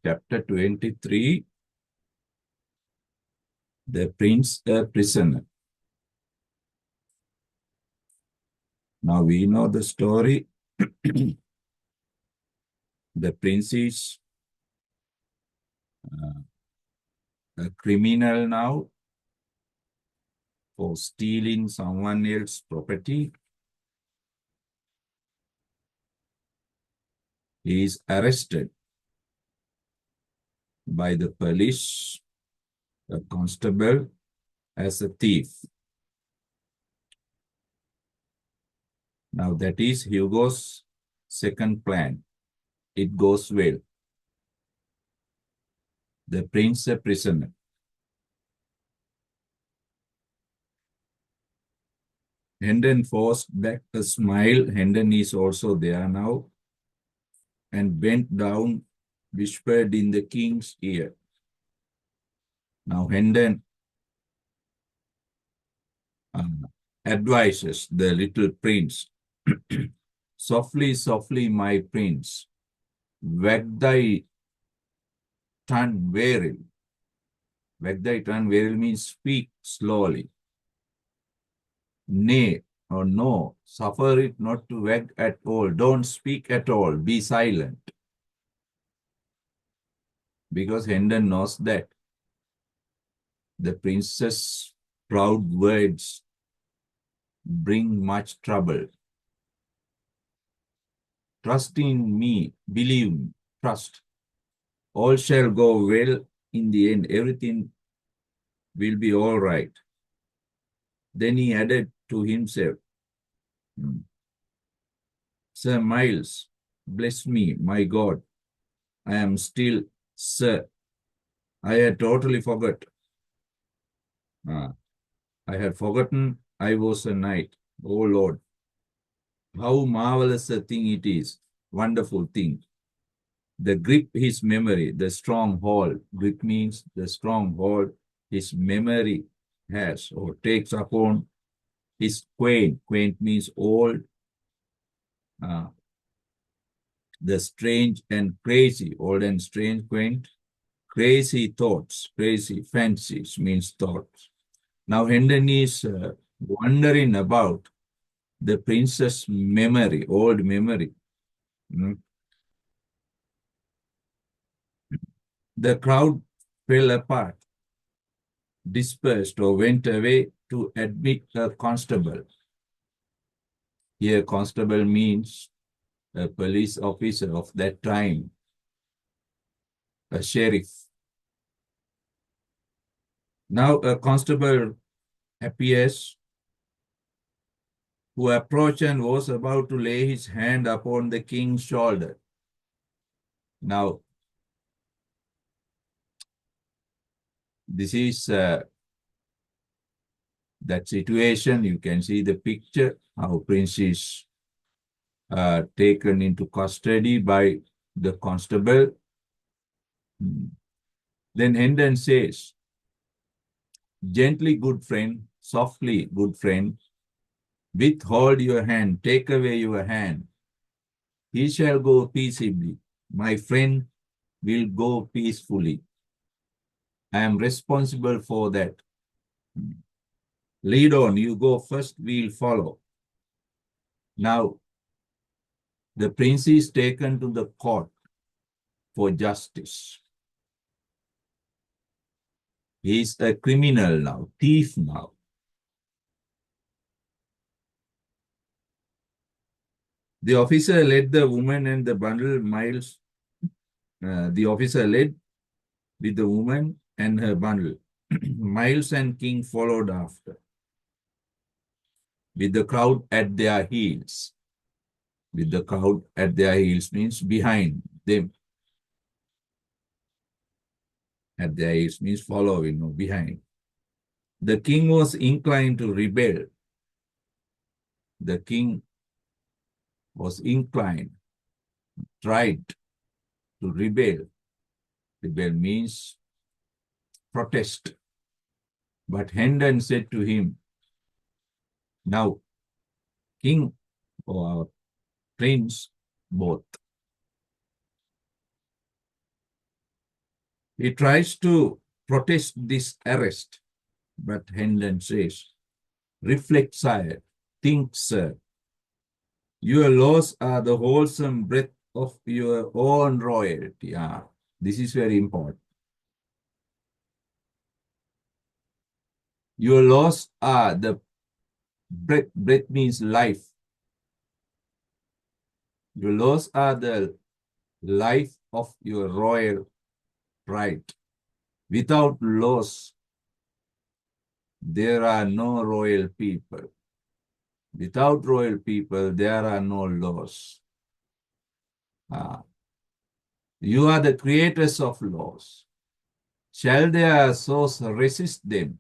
Chapter 23, The Prince a Prisoner. Now we know the story. The prince is a criminal now for stealing someone else's property. He is arrested by the police, a constable, as a thief. Now that is Hugo's second plan. It goes well. The prince a prisoner. Hendon forced back a smile. Hendon is also there now, and bent down, whispered in the king's ear. Now Hendon advises the little prince, softly, softly, my prince, wag thy tongue warily. Wag thy tongue warily means speak slowly. Nay, or no, suffer it not to wag at all. Don't speak at all. Be silent. Because Hendon knows that the prince's proud words bring much trouble. Trust in me, believe me, trust. All shall go well in the end. Everything will be all right. Then he added to himself, Sir Miles, bless me, my God. I am still Sir. I had totally forgot. I had forgotten I was a knight. Oh Lord, how marvelous a thing it is. Wonderful thing. The grip his memory, the stronghold. Grip means the stronghold his memory has or takes upon his quaint. Quaint means old. The strange and crazy, old and strange, quaint. Crazy thoughts, crazy fancies means thoughts. Now Hendon is wondering about the prince's memory, old memory. The crowd fell apart, dispersed or went away to admit a constable. Here constable means a police officer of that time, a sheriff. Now a constable appears who approached and was about to lay his hand upon the king's shoulder. Now, this is that situation. You can see the picture, how prince is taken into custody by the constable. Then Hendon says, gently, good friend, softly, good friend, withhold your hand, take away your hand. He shall go peaceably. My friend will go peacefully. I am responsible for that. Lead on, you go first, we'll follow. Now, the prince is taken to the court for justice. He is a criminal now, thief now. The officer led the woman and the bundle. Miles. The officer led with the woman and her bundle. Miles and King followed after, with the crowd at their heels. With the crowd at their heels means behind them. At their heels means following or behind. The king was inclined to rebel. The king was inclined, tried to rebel. Rebel means protest. But Hendon said to him, now, king or prince, both. He tries to protest this arrest, but Hendon says, reflect, sire, think, sir. Your laws are the wholesome breath of your own royalty. This is very important. Your laws are the breath. Breath means life. Your laws are the life of your royal right. Without laws, there are no royal people. Without royal people, there are no laws. You are the creators of laws. Shall their source resist them?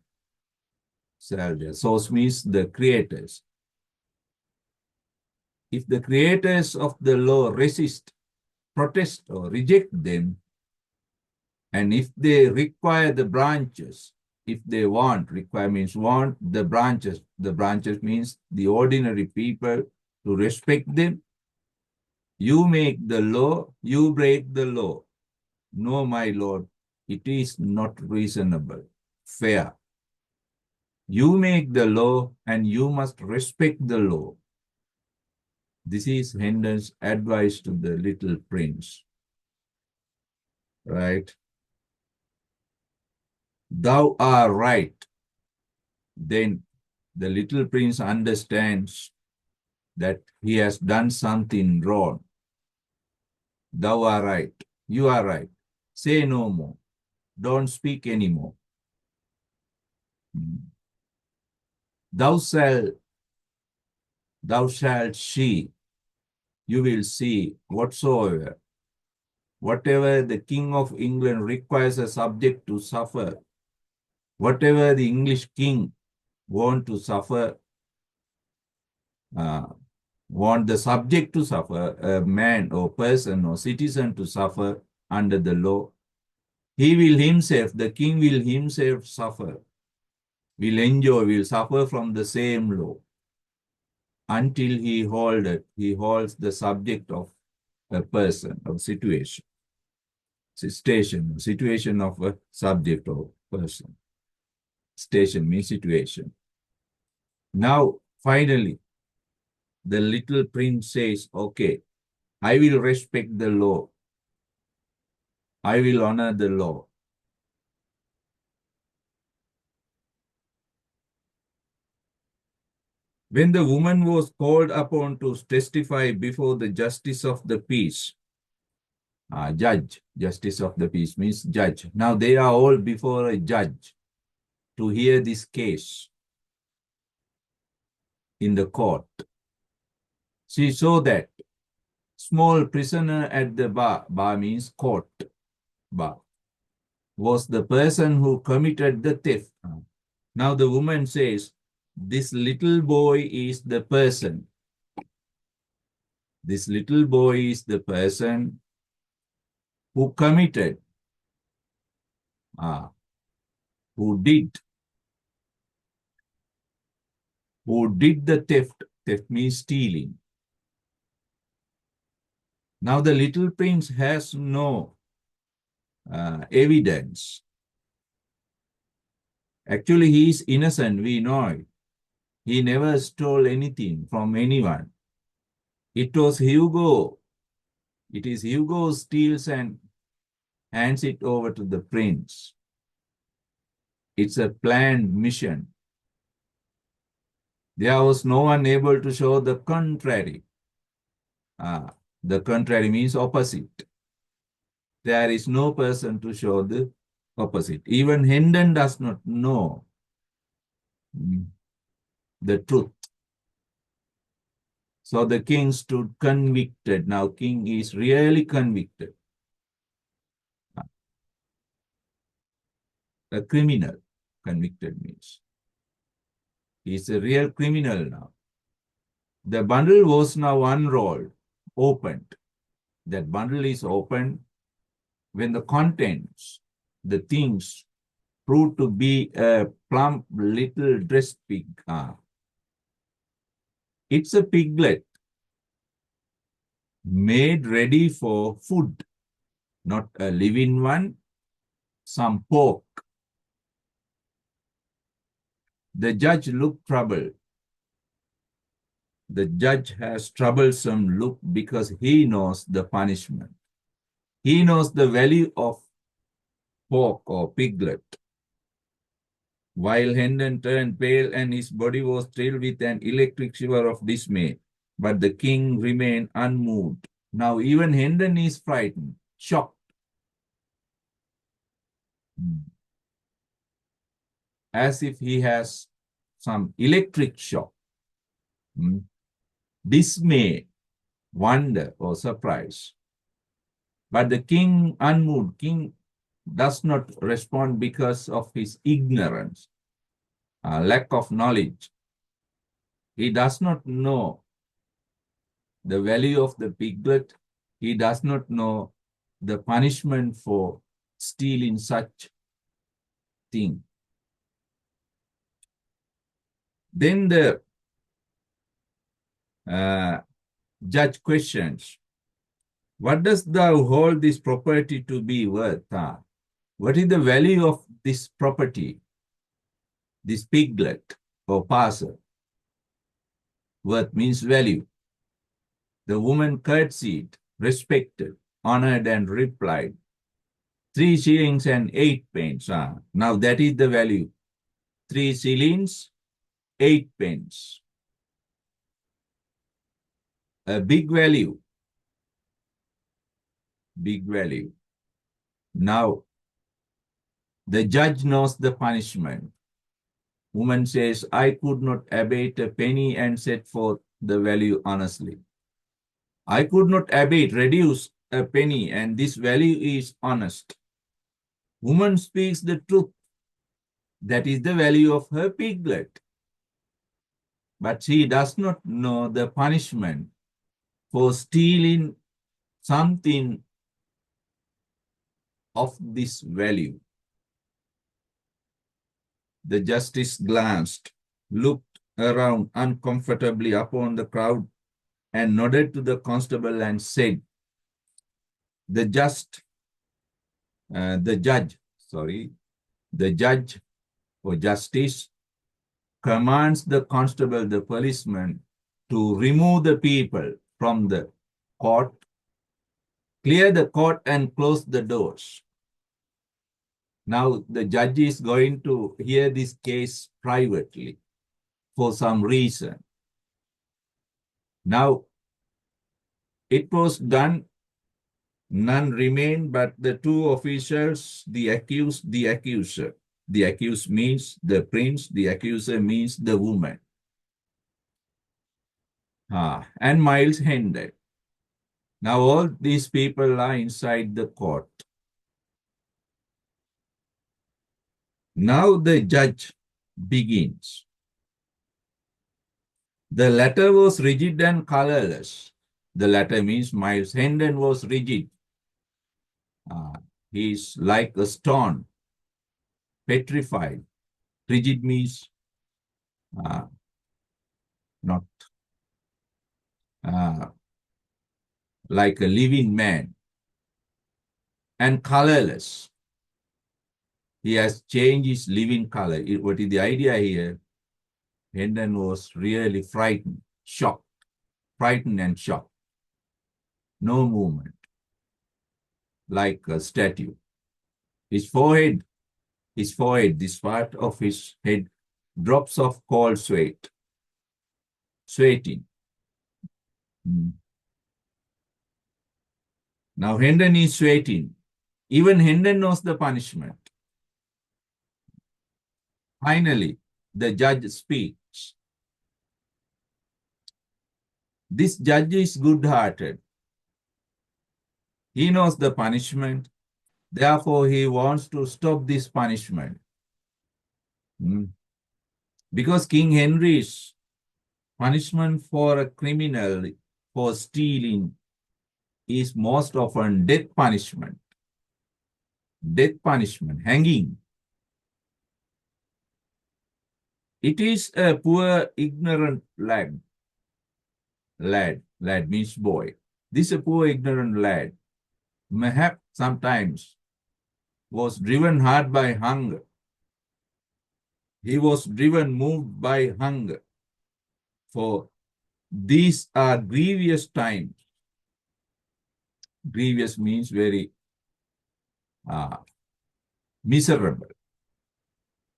Shall their source means the creators. If the creators of the law resist, protest, or reject them, and if they require the branches, if they want, require means want the branches means the ordinary people to respect them. You make the law, you break the law. No, my lord, it is not reasonable, fair. You make the law and you must respect the law. This is Hendon's advice to the little prince. Right? Thou art right. Then the little prince understands that he has done something wrong. Thou art right. You are right. Say no more. Don't speak anymore. Thou shalt see. You will see whatsoever. Whatever the King of England requires a subject to suffer, whatever the English king want to suffer, want the subject to suffer, a man or person or citizen to suffer under the law, he will himself, the king will himself suffer, will enjoy, will suffer from the same law until he holds the subject of a person or situation. Situation of a subject or person. Station means situation. Now, finally, the little prince says, okay, I will respect the law. I will honor the law. When the woman was called upon to testify before the justice of the peace, justice of the peace means judge. Now they are all before a judge to hear this case in the court. She saw that small prisoner at the bar means court, bar, was the person who committed the theft. Now the woman says, this little boy is the person. This little boy is the person who committed, who did the theft. Theft means stealing. Now the little prince has no evidence. Actually, he is innocent, we know it. He never stole anything from anyone. It was Hugo. It is Hugo who steals and hands it over to the prince. It's a planned mission. There was no one able to show the contrary. The contrary means opposite. There is no person to show the opposite. Even Hendon does not know the truth. So the king stood convicted. Now king is really convicted. A criminal, convicted means. He's a real criminal now. The bundle was now unrolled, opened. That bundle is opened when the contents, the things, proved to be a plump little dressed pig. It's a piglet made ready for food, not a living one, some pork. The judge looked troubled. The judge has troublesome look because he knows the punishment. He knows the value of pork or piglet. While Hendon turned pale and his body was thrilled with an electric shiver of dismay, but the king remained unmoved. Now even Hendon is frightened, shocked. As if he has some electric shock. Dismay, wonder, or surprise. But the king unmoved. King does not respond because of his ignorance, lack of knowledge. He does not know the value of the piglet. He does not know the punishment for stealing such thing. Then the judge questions, what does thou hold this property to be worth? What is the value of this property, this piglet or parcel? Worth means value. The woman curtsied, respected, honored, and replied, 3 shillings and 8 pence. Now that is the value. 3 shillings, 8 pence. A big value. Big value. Now, the judge knows the punishment. Woman says, I could not abate a penny and set forth the value honestly. I could not abate, reduce a penny, and this value is honest. Woman speaks the truth. That is the value of her piglet. But she does not know the punishment for stealing something of this value. The justice glanced, looked around uncomfortably upon the crowd, and nodded to the constable and said, the judge or justice commands the constable, the policeman, to remove the people from the court, clear the court, and close the doors. Now the judge is going to hear this case privately for some reason. Now it was done. None remained but the 2 officials, the accused, the accuser. The accused means the prince, the accuser means the woman. And Miles Hendon. Now all these people are inside the court. Now the judge begins. The letter was rigid and colorless. The letter means Miles Hendon was rigid. He is like a stone, petrified. Rigid means not like a living man. And colorless. He has changed his living color. What is the idea here? Hendon was really frightened, shocked, frightened and shocked. No movement, like a statue. His forehead, this part of his head, drops of cold sweat, sweating. Now Hendon is sweating. Even Hendon knows the punishment. Finally, the judge speaks. This judge is good-hearted. He knows the punishment. Therefore, he wants to stop this punishment. Because King Henry's punishment for a criminal for stealing is most often death punishment. Death punishment, hanging. It is a poor, ignorant lad. Lad means boy. This is a poor, ignorant lad. Mayhap sometimes was driven hard by hunger. He was driven, moved by hunger. For these are grievous times. Grievous means very miserable,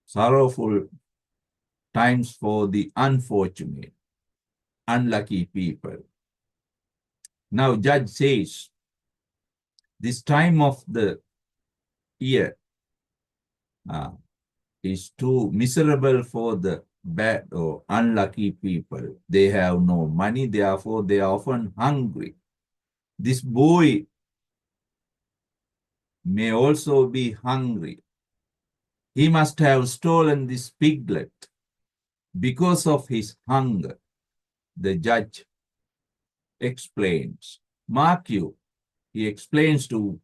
sorrowful times for the unfortunate, unlucky people. Now, judge says, this time of the year is too miserable for the bad or unlucky people. They have no money, therefore they are often hungry. This boy may also be hungry. He must have stolen this piglet because of his hunger. The judge explains. Mark you, he explains to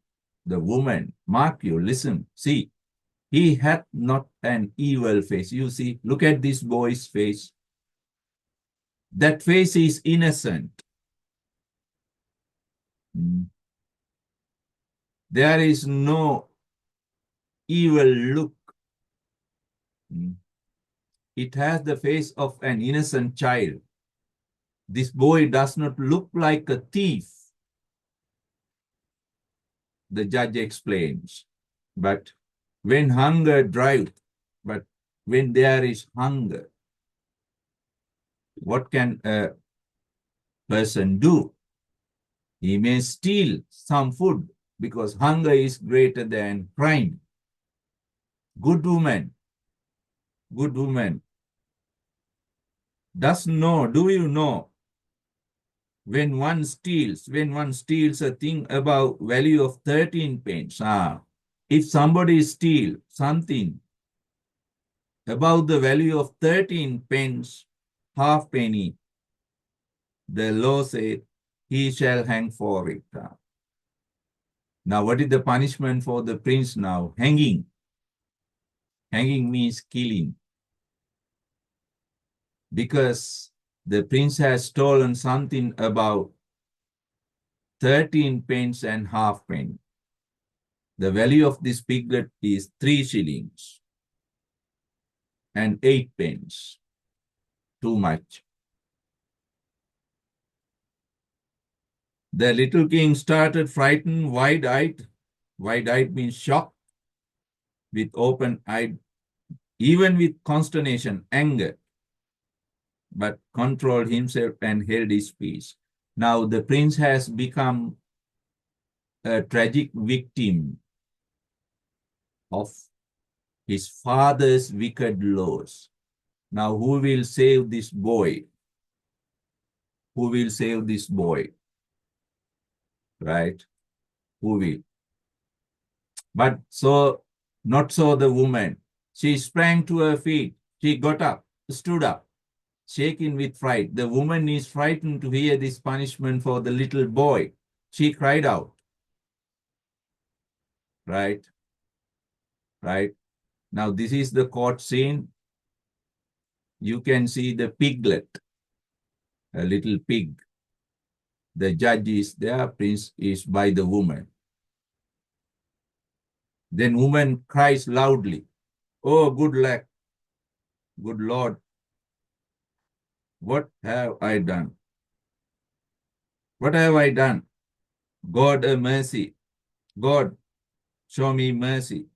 the woman, mark you, listen, see, he hath not an evil face. You see, look at this boy's face. That face is innocent. There is no evil look. It has the face of an innocent child. This boy does not look like a thief. The judge explains. But when hunger drives, but when there is hunger, what can a person do? He may steal some food because hunger is greater than crime. Good woman, do you know, when one steals a thing about value of 13 pence, if somebody steals something about the value of 13 pence, half penny, the law said he shall hang for it. Now, what is the punishment for the prince now? Hanging. Hanging means killing. Because the prince has stolen something about 13 pence and half penny. The value of this piglet is 3 shillings and 8 pence. Too much. The little king started frightened, wide-eyed. Wide-eyed means shocked, with open-eyed, even with consternation, anger, but controlled himself and held his peace. Now the prince has become a tragic victim of his father's wicked laws. Now who will save this boy? Who will save this boy? Right? Who will? But not so the woman. She sprang to her feet. She got up, stood up, shaken with fright. The woman is frightened to hear this punishment for the little boy. She cried out. Right? Right? Now this is the court scene. You can see the piglet, a little pig. The judge is there, prince is by the woman. Then woman cries loudly, "Oh, good luck, good Lord, what have I done? What have I done? God, a mercy. God, show me mercy.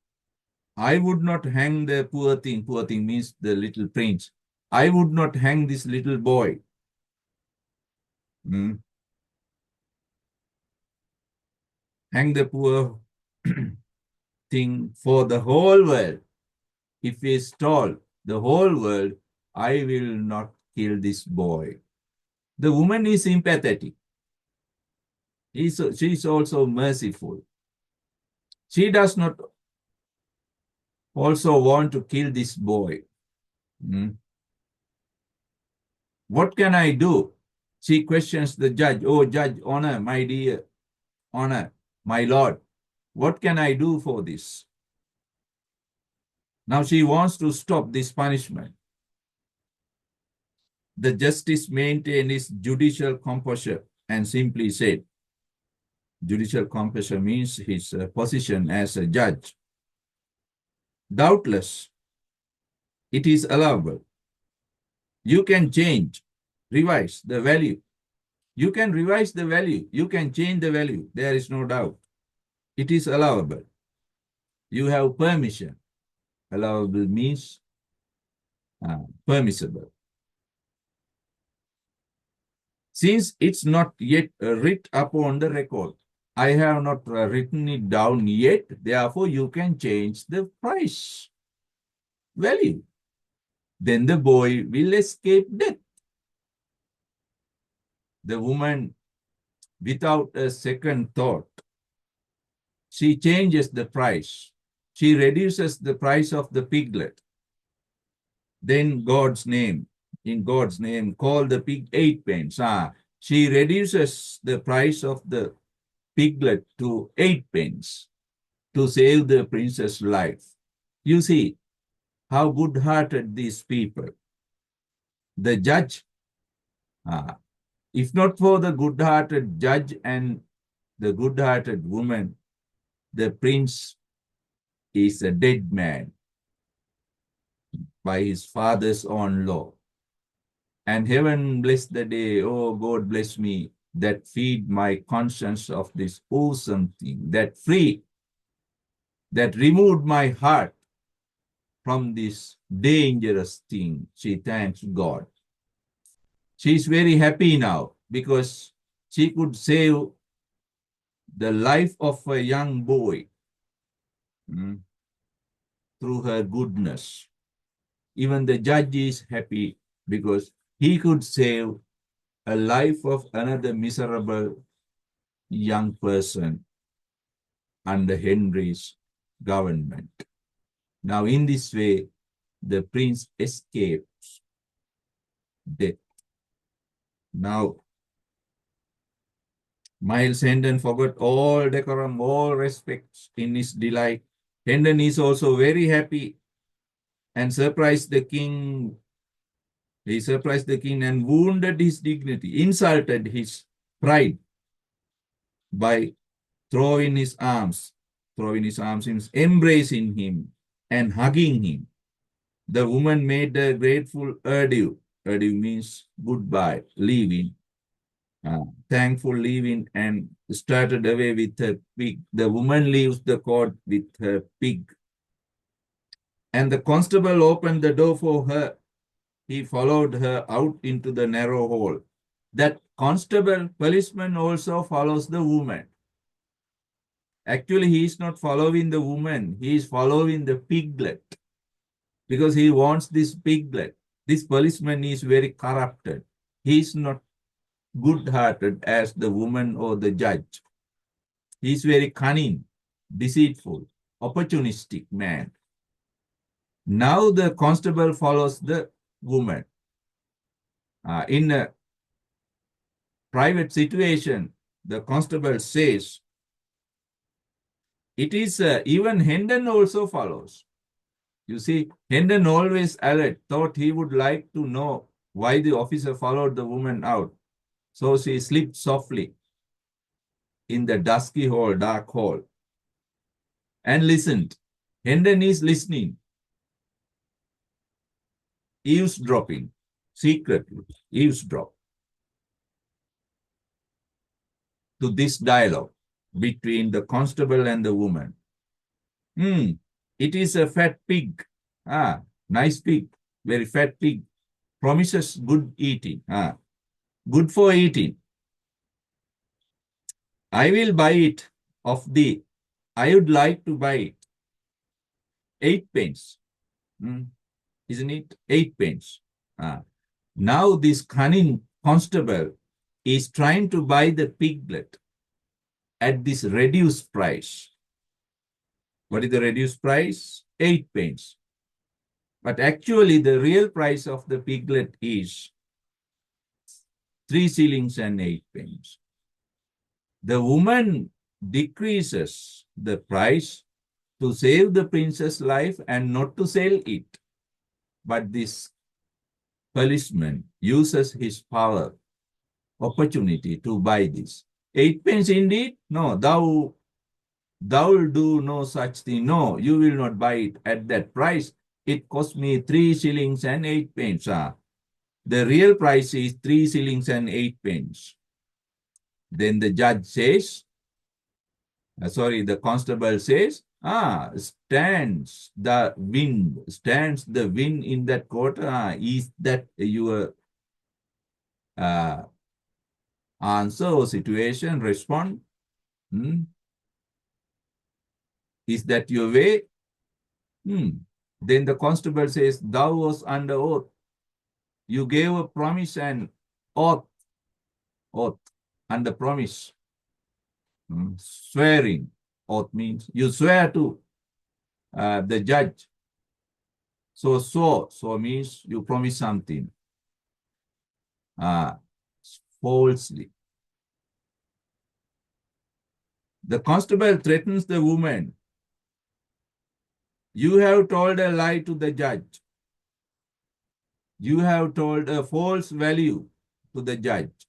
I would not hang the poor thing." Poor thing means the little prince. "I would not hang this little boy. Hang the poor thing for the whole world. If he stole the whole world, I will not kill this boy." The woman is sympathetic. She is also merciful. She does not also want to kill this boy. What can I do? She questions the judge. "Oh, judge, honor, my dear, honor, my lord, what can I do for this?" Now she wants to stop this punishment. The justice maintained his judicial composure and simply said, judicial composure means his position as a judge. Doubtless, it is allowable. You can change, revise the value. You can revise the value. You can change the value. There is no doubt. It is allowable. You have permission. Allowable means permissible. Since it's not yet writ upon the record, I have not written it down yet, therefore you can change the price value. Then the boy will escape death. The woman, without a second thought, she changes the price. She reduces the price of the piglet. Then in God's name, call the pig 8 pence. She reduces the price of the piglet to 8 pence to save the princess' life. You see how good-hearted these people. The judge, if not for the good-hearted judge and the good-hearted woman, the prince is a dead man by his father's own law. And heaven bless the day, oh God bless me, that feed my conscience of this awesome thing, that free, that removed my heart from this dangerous thing. She thanks God. She is very happy now because she could save the life of a young boy through her goodness. Even the judge is happy because he could save a life of another miserable young person under Henry's government. Now, in this way, the prince escapes death. Now, Miles Hendon forgot all decorum, all respects in his delight. Hendon is also very happy and surprised the king. He surprised the king and wounded his dignity, insulted his pride by throwing his arms means embracing him and hugging him. The woman made a grateful adieu. Adieu means goodbye, leaving. Thankful leaving, and started away with her pig. The woman leaves the court with her pig. And the constable opened the door for her. He followed her out into the narrow hall. That constable, policeman also follows the woman. Actually, he is not following the woman. He is following the piglet because he wants this piglet. This policeman is very corrupted. He is not good-hearted as the woman or the judge. He is very cunning, deceitful, opportunistic man. Now the constable follows the woman. In a private situation, the constable says, it is even Hendon also follows. You see, Hendon always alert, thought he would like to know why the officer followed the woman out. So she slipped softly in the dusky hall, dark hall, and listened. Hendon is listening, eavesdropping, secretly, eavesdrop to this dialogue between the constable and the woman. It is a fat pig. Nice pig, very fat pig. Promises good eating. Good for eating. I will buy it of thee. I would like to buy it. 8 pence. Isn't it? 8 pence. Now this cunning constable is trying to buy the piglet at this reduced price. What is the reduced price? 8 pence. But actually the real price of the piglet is 3 shillings and 8 pence. The woman decreases the price to save the prince's life and not to sell it. But this policeman uses his power, opportunity to buy this. 8 pence indeed? No, thou Thou will do no such thing. No, you will not buy it at that price. It cost me 3 shillings and 8 pence. The real price is 3 shillings and 8 pence. Then the judge says, the constable says, stands the wind in that court. Is that your answer or situation? Respond. Is that your way? Then the constable says, thou was under oath. You gave a promise and oath under promise. Swearing. Oath means you swear to the judge. So means you promise something falsely. The constable threatens the woman. You have told a lie to the judge. You have told a false value to the judge.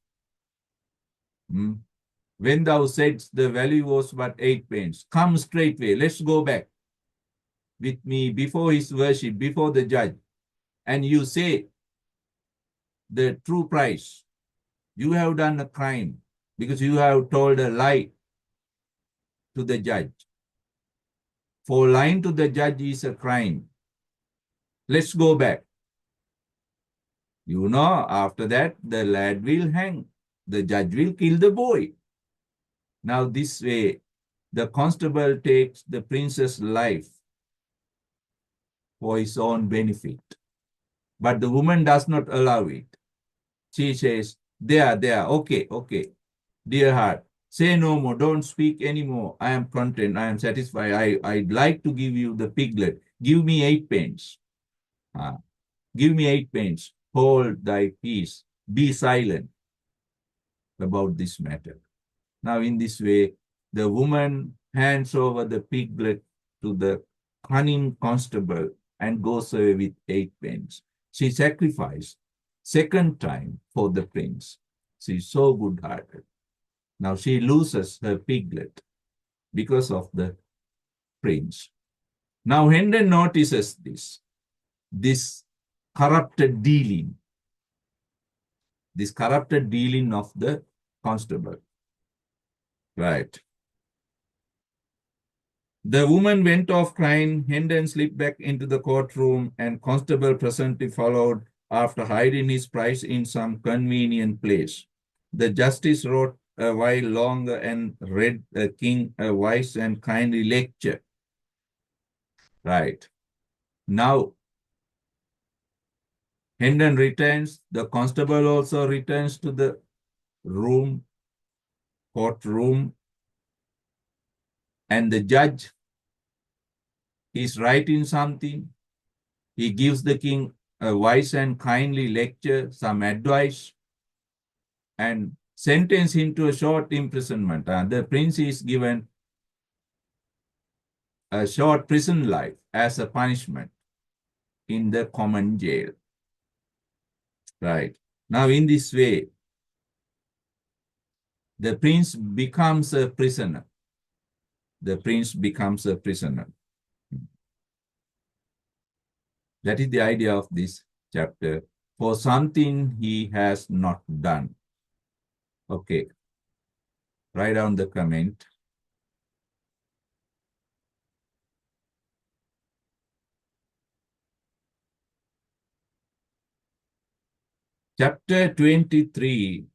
When thou saidst the value was but 8 pence, come straightway, let's go back with me before his worship, before the judge, and you say the true price. You have done a crime because you have told a lie to the judge. For lying to the judge is a crime. Let's go back. After that, the lad will hang. The judge will kill the boy. Now this way, the constable takes the prince's life for his own benefit. But the woman does not allow it. She says, there, okay. Dear heart, say no more, don't speak anymore. I am content, I am satisfied. I'd like to give you the piglet. Give me 8 pence. Give me 8 pence. Hold thy peace. Be silent about this matter. Now in this way, the woman hands over the piglet to the cunning constable and goes away with 8 pence. She sacrificed second time for the prince. She is so good-hearted. Now she loses her piglet because of the prince. Now Hendon notices this corrupted dealing of the constable. Right. The woman went off crying. Hendon slipped back into the courtroom, and constable presently followed after hiding his prize in some convenient place. The justice wrote a while longer and read the king a wise and kindly lecture. Right. Now, Hendon returns. The constable also returns to the courtroom, and the judge is writing something. He gives the king a wise and kindly lecture, some advice, and sentence him to a short imprisonment. The prince is given a short prison life as a punishment in the common jail. Right. Now, in this way, the prince becomes a prisoner. The prince becomes a prisoner. That is the idea of this chapter. For something he has not done. Okay. Write down the comment. Chapter 23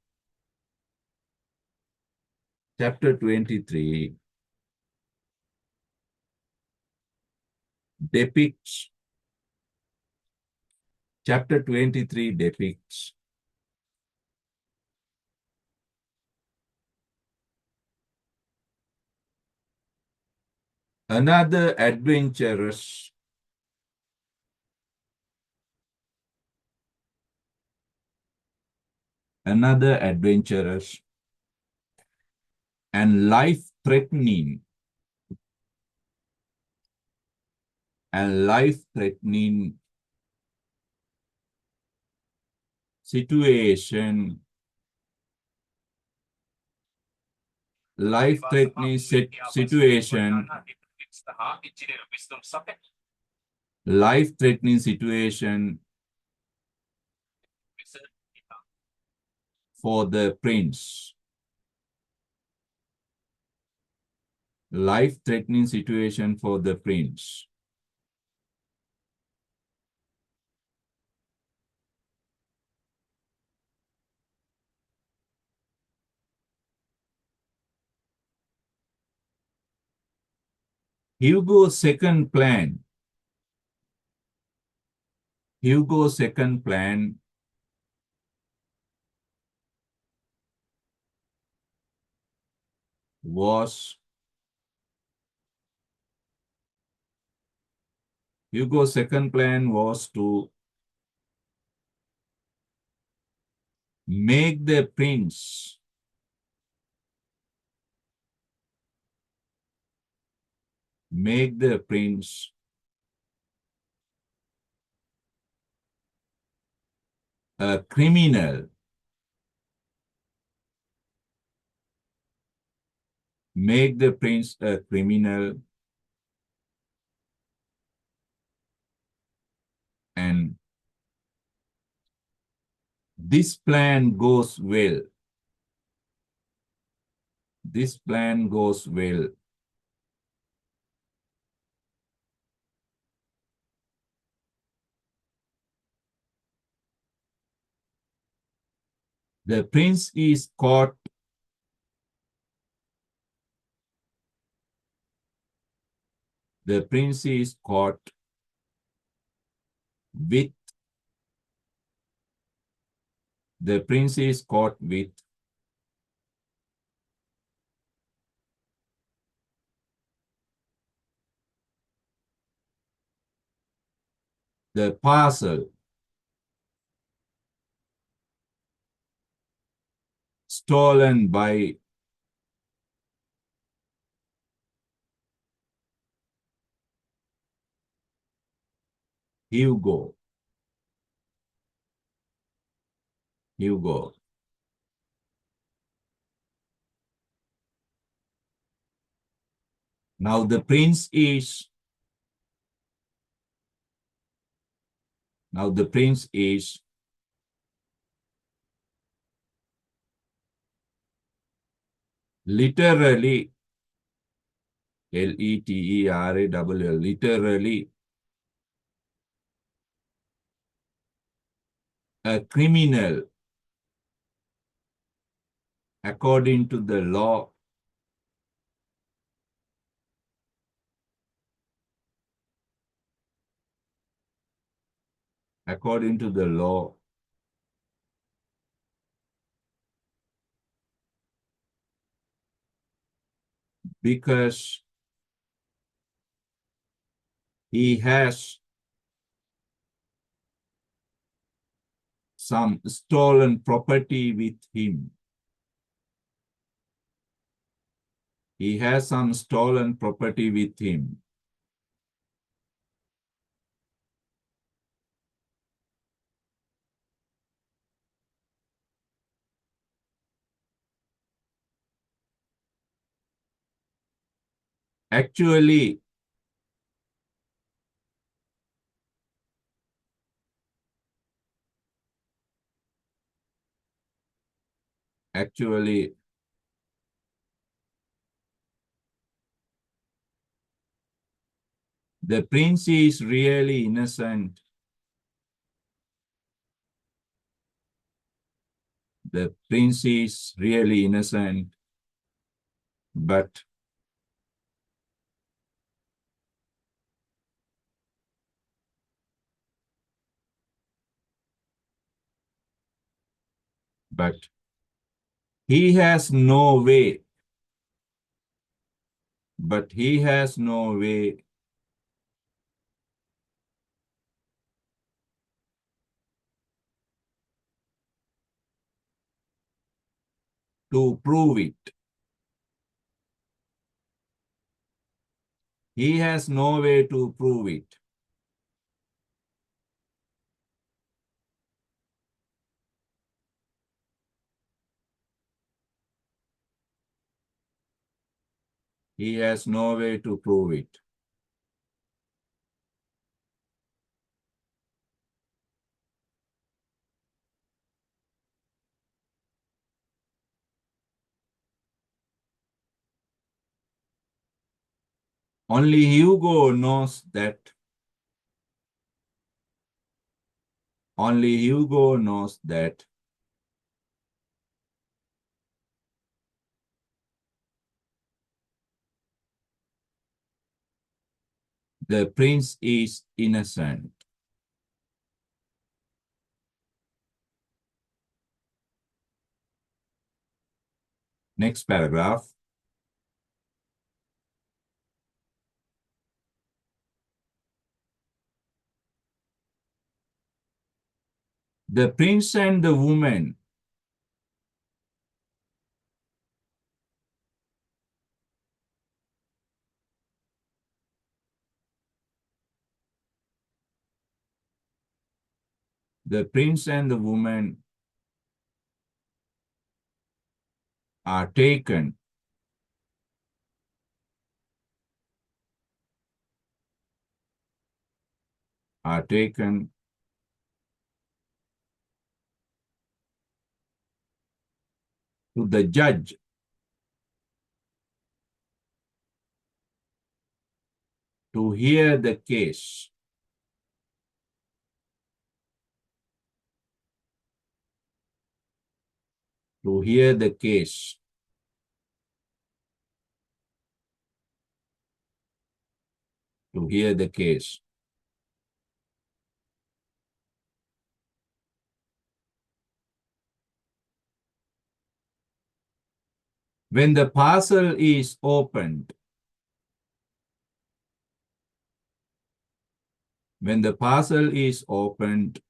depicts another adventurous and life-threatening situation life-threatening situation, life-threatening situation for the prince. Life-threatening situation for the prince. Hugo's second plan. Hugo's second plan was Hugo's second plan was to make the prince a criminal, make the prince a criminal, and this plan goes well. This plan goes well. The prince is caught. The prince is caught with. The prince is caught with the parcel stolen by Hugo. Hugo. Now the prince is literally L-E-T-E-R-A-L-L, literally a criminal according to the law, according to the law, because he has some stolen property with him. He has some stolen property with him. Actually, the prince is really innocent. The prince is really innocent, but he has no way, to prove it. He has no way to prove it. He has no way to prove it. Only Hugo knows that. Only Hugo knows that. The prince is innocent. Next paragraph. The prince and the woman the prince and the woman are taken to the judge to hear the case. To hear the case. To hear the case. When the parcel is opened, when the parcel is opened,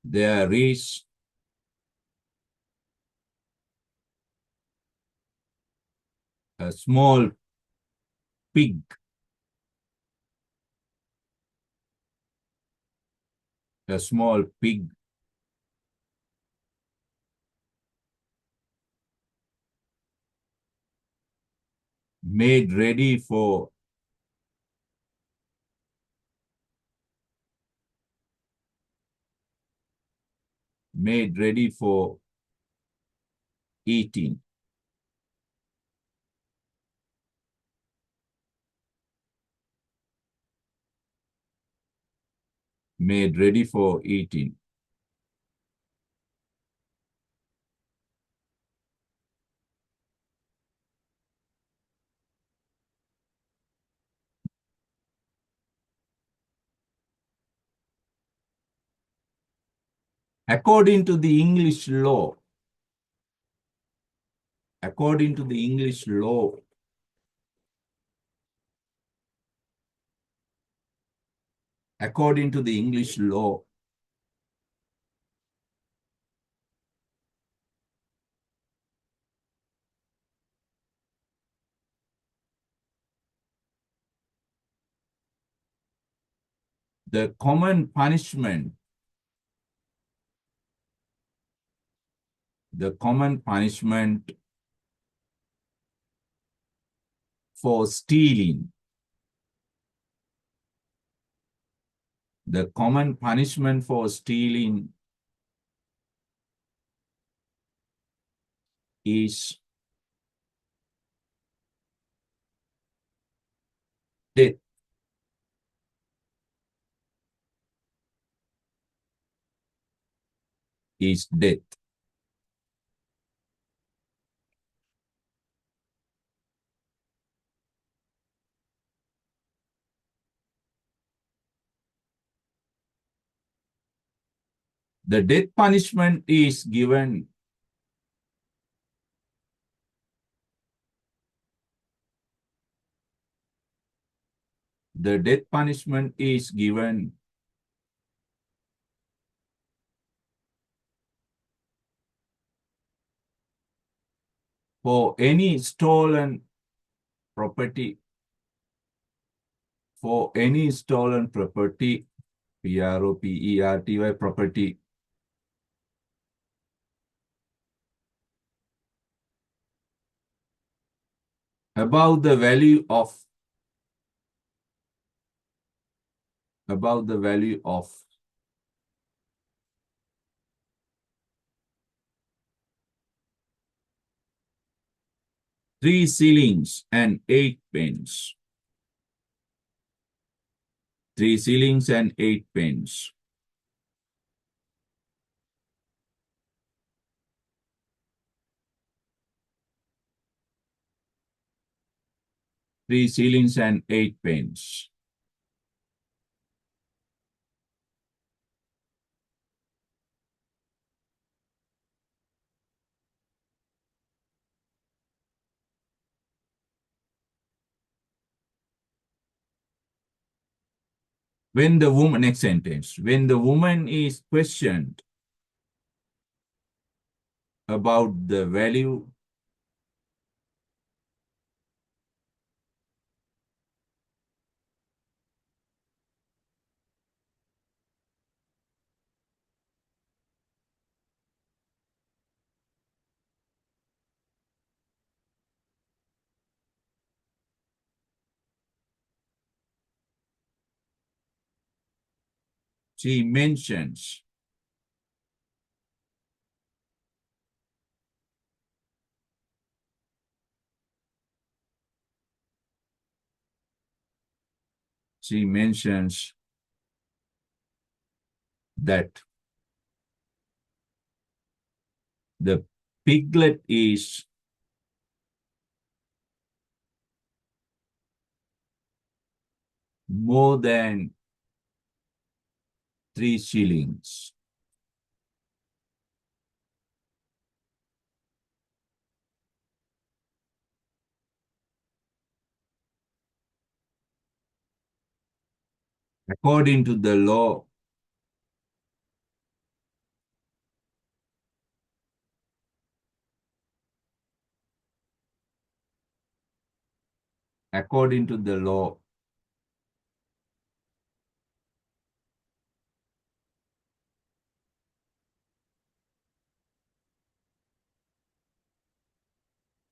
there is a small pig. A small pig made ready for eating. Made ready for eating. According to the English law, according to the English law, according to the English law, the common punishment, the common punishment for stealing, the common punishment for stealing is death. Is death. The death punishment is given the death punishment is given for any stolen property, for any stolen property, property, above the value of 3 shillings and 8 pence. 3 shillings and 8 pence. 3 shillings and 8 pence. When the woman, next sentence, when the woman is questioned about the value, she mentions that the piglet is more than 3 shillings. According to the law, according to the law,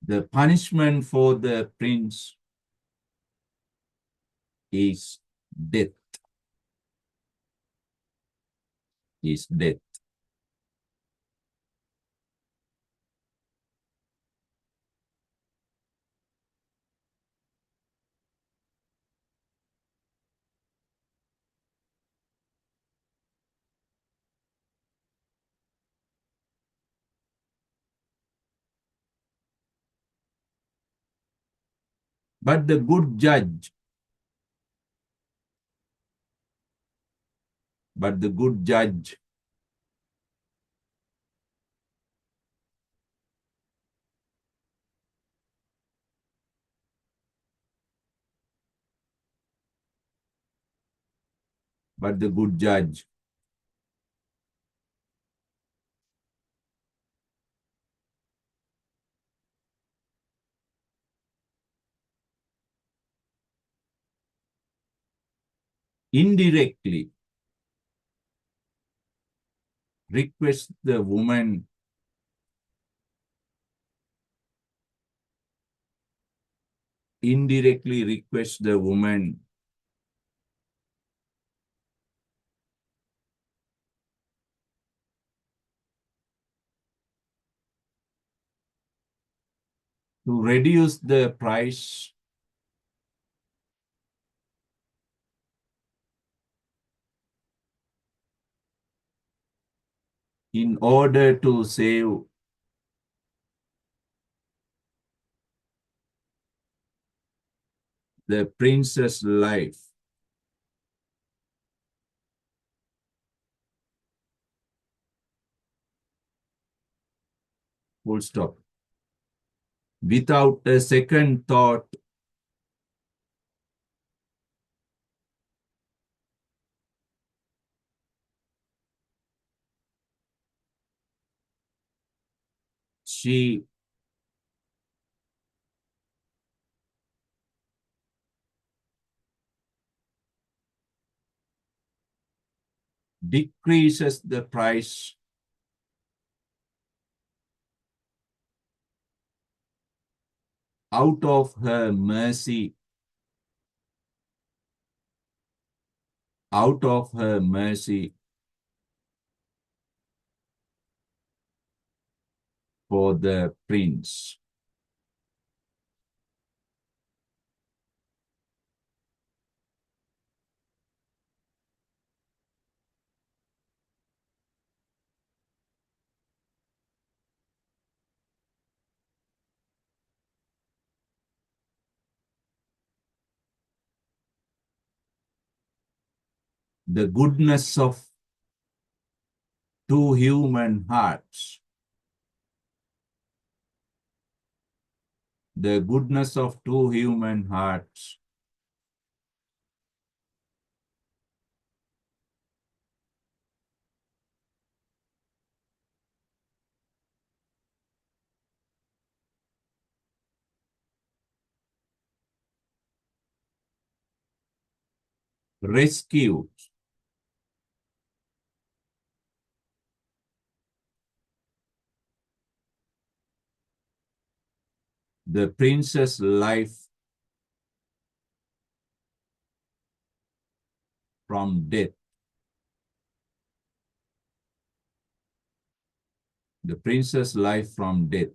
the punishment for the prince is death. Is death. But the good judge, but the good judge but the good judge indirectly requests the woman to reduce the price in order to save the prince's life. Full stop. Without a second thought, she decreases the price out of her mercy, out of her mercy, for the prince. The goodness of two human hearts. The goodness of two human hearts. Rescued the prince's life from death. The prince's life from death.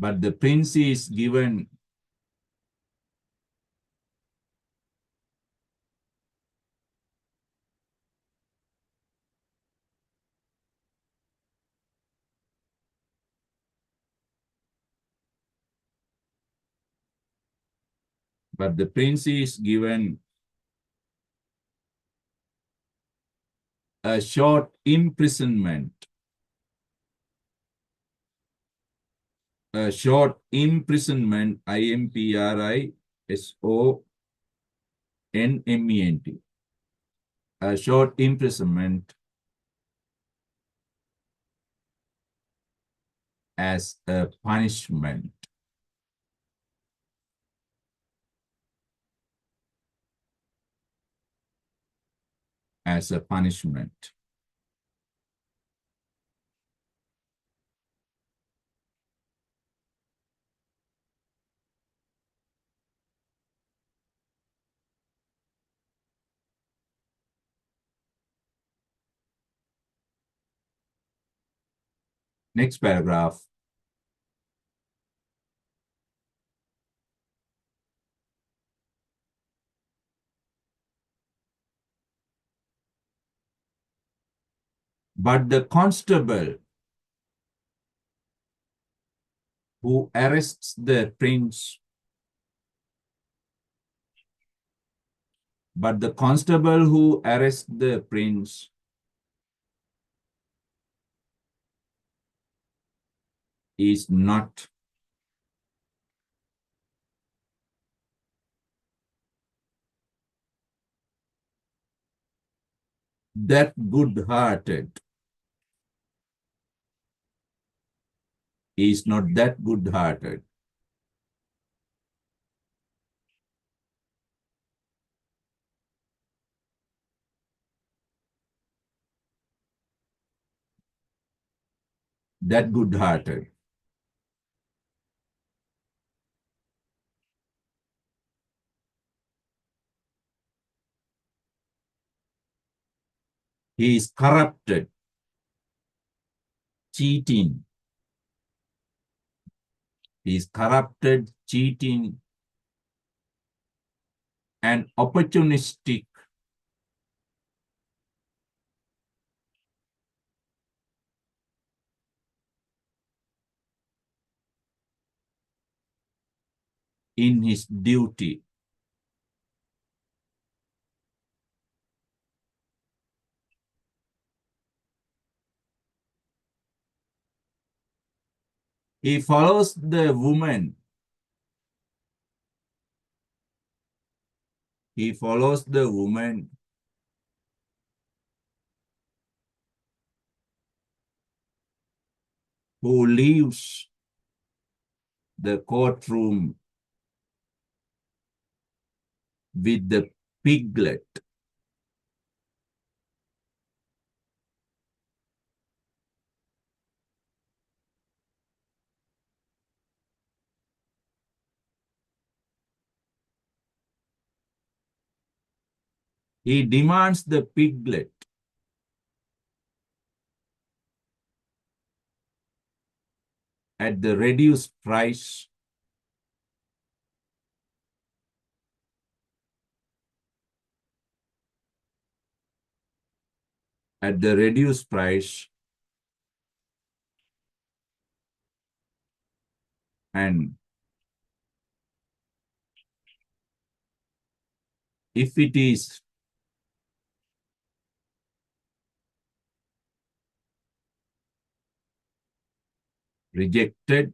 But the prince is given a short imprisonment. A short imprisonment, IMPRISONMENT. A short imprisonment as a punishment. As a punishment. Next paragraph. But the constable who arrests the prince, but the constable who arrests the prince is not that good-hearted. He is not that good-hearted. That good-hearted. He is corrupted, cheating. He is corrupted, cheating, and opportunistic in his duty. He follows the woman. He follows the woman who leaves the courtroom with the piglet. He demands the piglet at the reduced price. At the reduced price, and if it is rejected,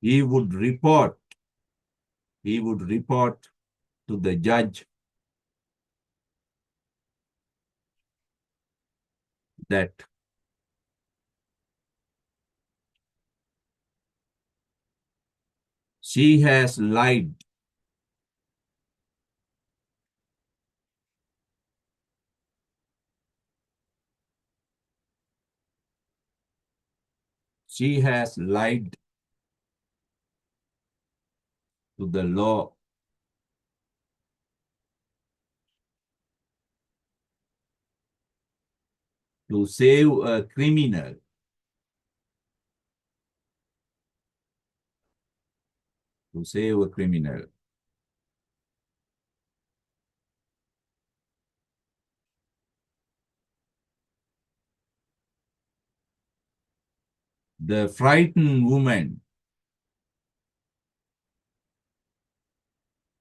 he would report to the judge that she has lied she has lied to the law to save a criminal. To save a criminal. The frightened woman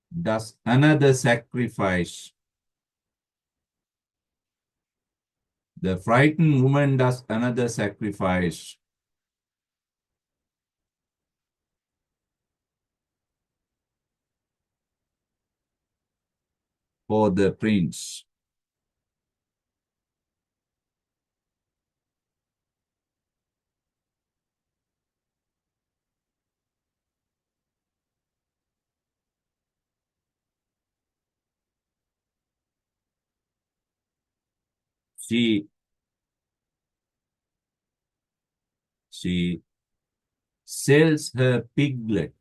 does another sacrifice. The frightened woman does another sacrifice for the prince. She sells her piglet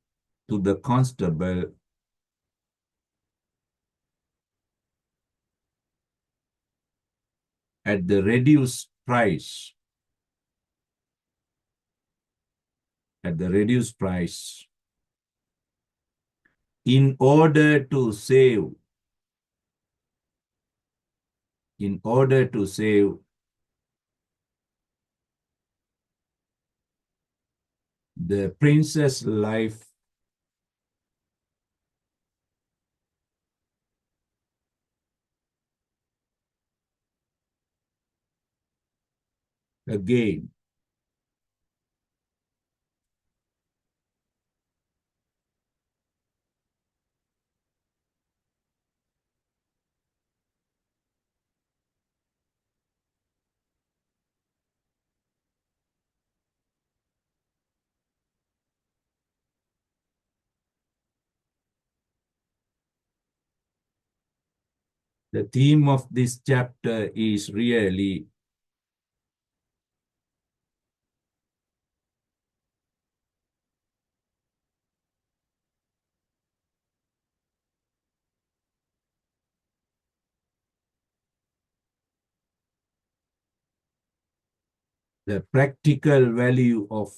to the constable at the reduced price. At the reduced price in order to save the prince's life again. The theme of this chapter is really the practical value of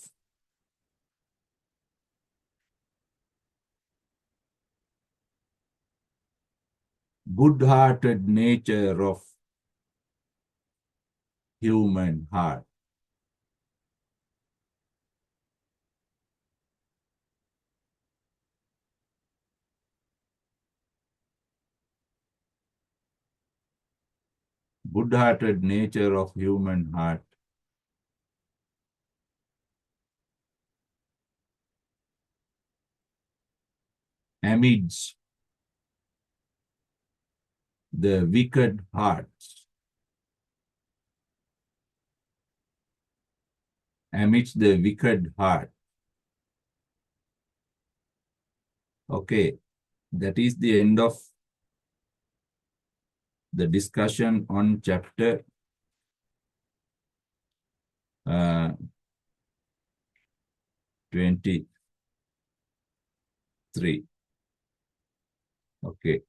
good-hearted nature of human heart. Good-hearted nature of human heart amidst the wicked hearts. Amidst the wicked heart. Okay, that is the end of the discussion on chapter 23. Okay.